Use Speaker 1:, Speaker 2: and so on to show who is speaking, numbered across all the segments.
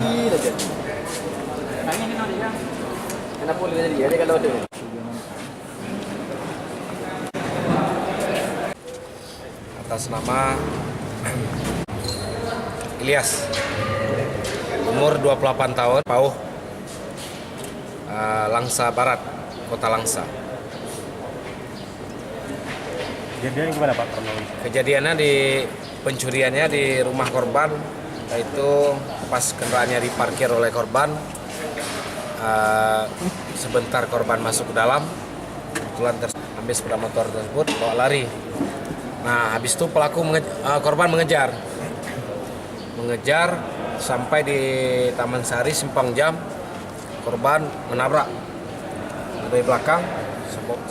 Speaker 1: Iya aja. Kenapa boleh jadi dia kalau ada?
Speaker 2: Atas nama Ilyas, umur 28 tahun, Pauh, Langsa Barat, Kota Langsa.
Speaker 3: Kejadian gimana Pak?
Speaker 2: Kejadiannya pencuriannya di rumah korban, yaitu pas kendaraannya diparkir oleh korban, sebentar korban masuk ke dalam, kebetulan ambil sepeda motor tersebut, bawa lari. Nah, habis itu korban mengejar sampai di Taman Sari Simpang Jam. Korban menabrak dari belakang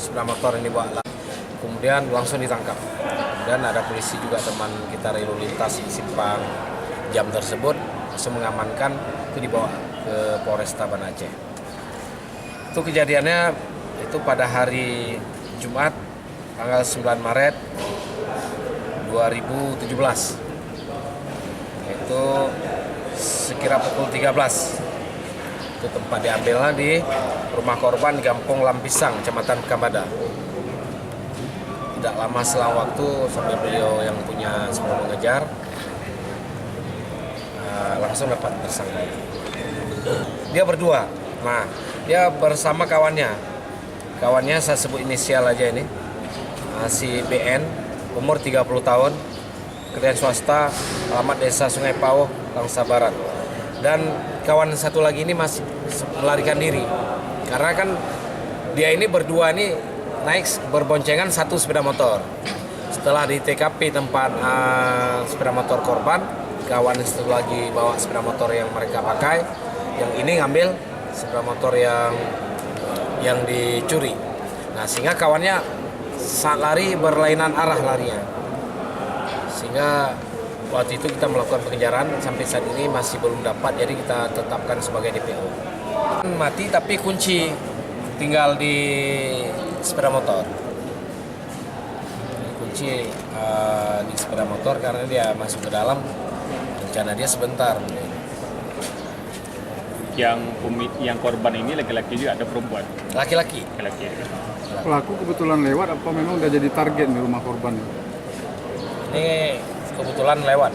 Speaker 2: sepeda motor yang dibawa, kemudian langsung ditangkap. Dan ada polisi juga, teman kita lalu lintas di Simpang Jam tersebut, langsung mengamankan, itu dibawa ke Polresta Banda Aceh. Itu kejadiannya itu pada hari Jumat tanggal 9 Maret 2017, itu sekira pukul 13. Itu tempat diambilnya di rumah korban di Kampung Lampisang, Kecamatan Kambada. Tidak lama selang waktu sampai beliau yang punya sebelum mengejar langsung dapat tersangka. Dia berdua. Nah, dia bersama kawannya saya sebut inisial aja ini, si BN, umur 30 tahun, kerjaan swasta, alamat desa Sungai Pauh, Langsa Barat. Dan kawan satu lagi ini masih melarikan diri, karena kan dia ini berdua ini naik berboncengan satu sepeda motor. Setelah di TKP tempat sepeda motor korban, kawan satu lagi bawa sepeda motor yang mereka pakai, yang ini ngambil sepeda motor yang dicuri. Nah, sehingga kawannya saat lari berlainan arah larinya, sehingga waktu itu kita melakukan pengejaran, sampai saat ini masih belum dapat, jadi kita tetapkan sebagai DPO. Mati tapi kunci tinggal di sepeda motor. Kunci di sepeda motor karena dia masuk ke dalam, rencana dia sebentar.
Speaker 3: Yang korban ini laki-laki juga, ada perempuan?
Speaker 2: Laki-laki.
Speaker 4: Pelaku kebetulan lewat apa memang udah jadi target di rumah korban?
Speaker 2: Ini kebetulan lewat.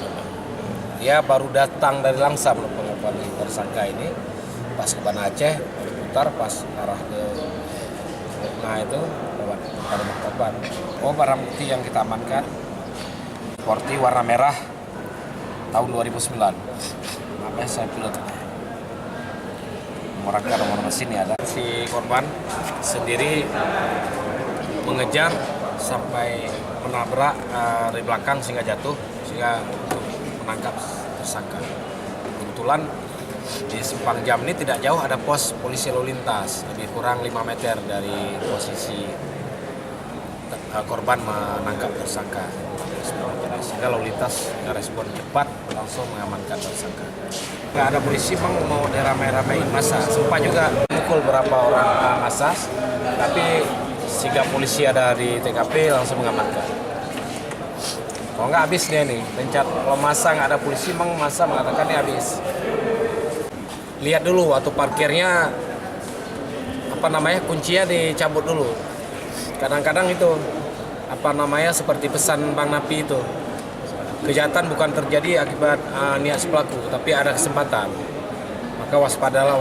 Speaker 2: Dia baru datang dari Langsa, pengakuan tersangka ini, pas ke Banda Aceh, putar pas arah ke itu lewat rumah korban. Barang bukti yang kita amankan, sporty warna merah tahun 2009. Namanya saya pilot. Nomor mesin ya ada. Si korban sendiri mengejar sampai menabrak dari belakang sehingga jatuh, sehingga menangkap tersangka. Kebetulan di Simpang Jam ini tidak jauh ada pos polisi lalu lintas, lebih kurang 5 meter dari posisi korban menangkap tersangka. Sehingga lalu lintas respon cepat, langsung mengamankan tersangka. Nggak ada polisi mau diramai-ramain masa, sempat juga mukul beberapa orang masa, tapi sehingga polisi ada di TKP langsung mengamankan. Kalau nggak habis dia nih, kalau masa nggak ada polisi, masa mengatakan ini habis. Lihat dulu waktu parkirnya, kuncinya dicabut dulu. Kadang-kadang itu seperti pesan Bang Napi itu, kejahatan bukan terjadi akibat niat si pelaku, tapi ada kesempatan, maka waspadalah.